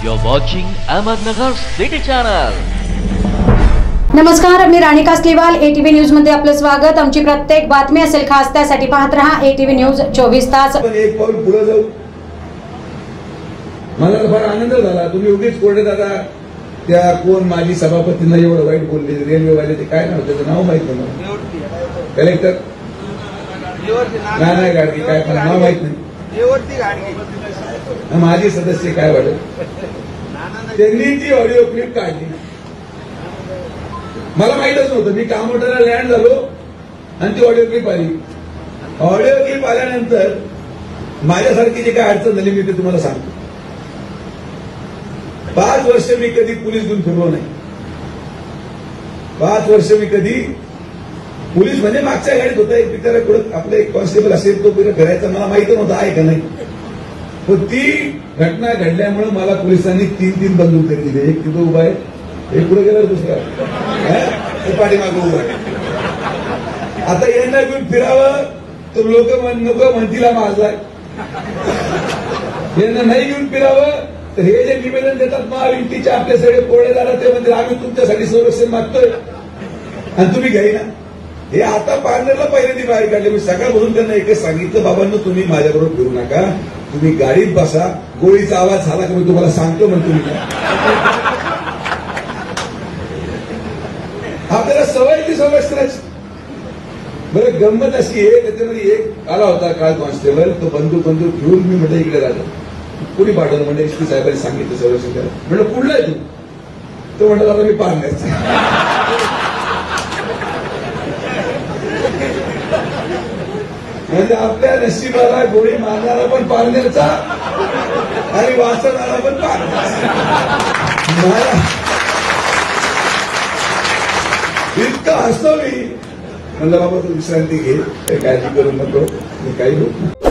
You're watching Ahmednagar City Channel. नमस्कार, मी राणी Kasliwal, ATV news मध्ये आपलं स्वागत। आमची प्रत्येक बातमी असेल खास त्यासाठी पाहत रहा ATV न्यूज 24 तास। पण एक पाऊल पुढे जाऊ। मला फार आनंद झाला। तुम्ही उगीच कोरडे दादा त्या कोण माजी सभापतींना एवढं वाईट बोलले, रेल्वेवाले ते काय नाव, त्याचं नाव माहित नाही, कलेक्टर नाही गाडगे काय पण नाव माहित नाही, माजी सदस्य काय वाटत, त्यांनी ती ऑडिओ क्लिप काढली। मला माहितच नव्हतं, मी कामोठ्याला लँड झालो आणि ती ऑडिओ क्लिप आली। ऑडिओ क्लिप आल्यानंतर माझ्यासारखी जी काय अडचण झाली मी ते तुम्हाला सांगतो। 5 वर्ष मी कधी पोलीस घेऊन फिरलो नाही। 5 वर्ष मी कधी पोलीस म्हणजे मागच्या गाडीत होता, एक बिचारा कुठं आपलं एक कॉन्स्टेबल असेल तो फिरायचा, मला माहित नव्हतं आहे का नाही। पण ती घटना घडल्यामुळे मला पोलिसांनी 3 बंदूक तरी दिले। एक तिथं उभा आहे, एक पुढे गेला, दुसरा पाठीमागे उभा आहे। आता यांना घेऊन फिरावं तर लोक नको म्हणतील माझलाय, यांना नाही घेऊन फिरावं तर हे जे निवेदन देतात महाविंटीचे आपले सगळे पोळेदार ते म्हणजे आम्ही तुमच्यासाठी संरक्षण मागतोय आणि तुम्ही घ्याय ना। हे आता पार्लरला पहिल्यांदा बाहेर काढले। मी सकाळपासून त्यांना एकच सांगितलं, बाबांनो तुम्ही माझ्याबरोबर फिरू नका, तुम्ही गाडीत बसा, गोळीचा आवाज झाला की मी तुम्हाला सांगतो म्हणतो मी आपल्याला सवय ती समजण्याची। बरं गंमत अशी आहे, त्याच्यामध्ये एक आला होता काल कॉन्स्टेबल, तो बंदूक घेऊन मी म्हटलं इकडे राहिला, कुणी पाठवलं म्हणजे SP साहेबांनी सांगितलं संरक्षण करा। म्हटलं कुठला आहे तू, तो म्हटलं आता मी पारण्याचा। म्हणजे आपल्या नशिबाला गोळी मारणारा पण पारण्याचा आणि वाचवणारा पण पारण्याचा। इतकं हसतो मी, म्हणलं बाबा तू विश्रांती घे, काळजी करू नको, मी काही होत नाही।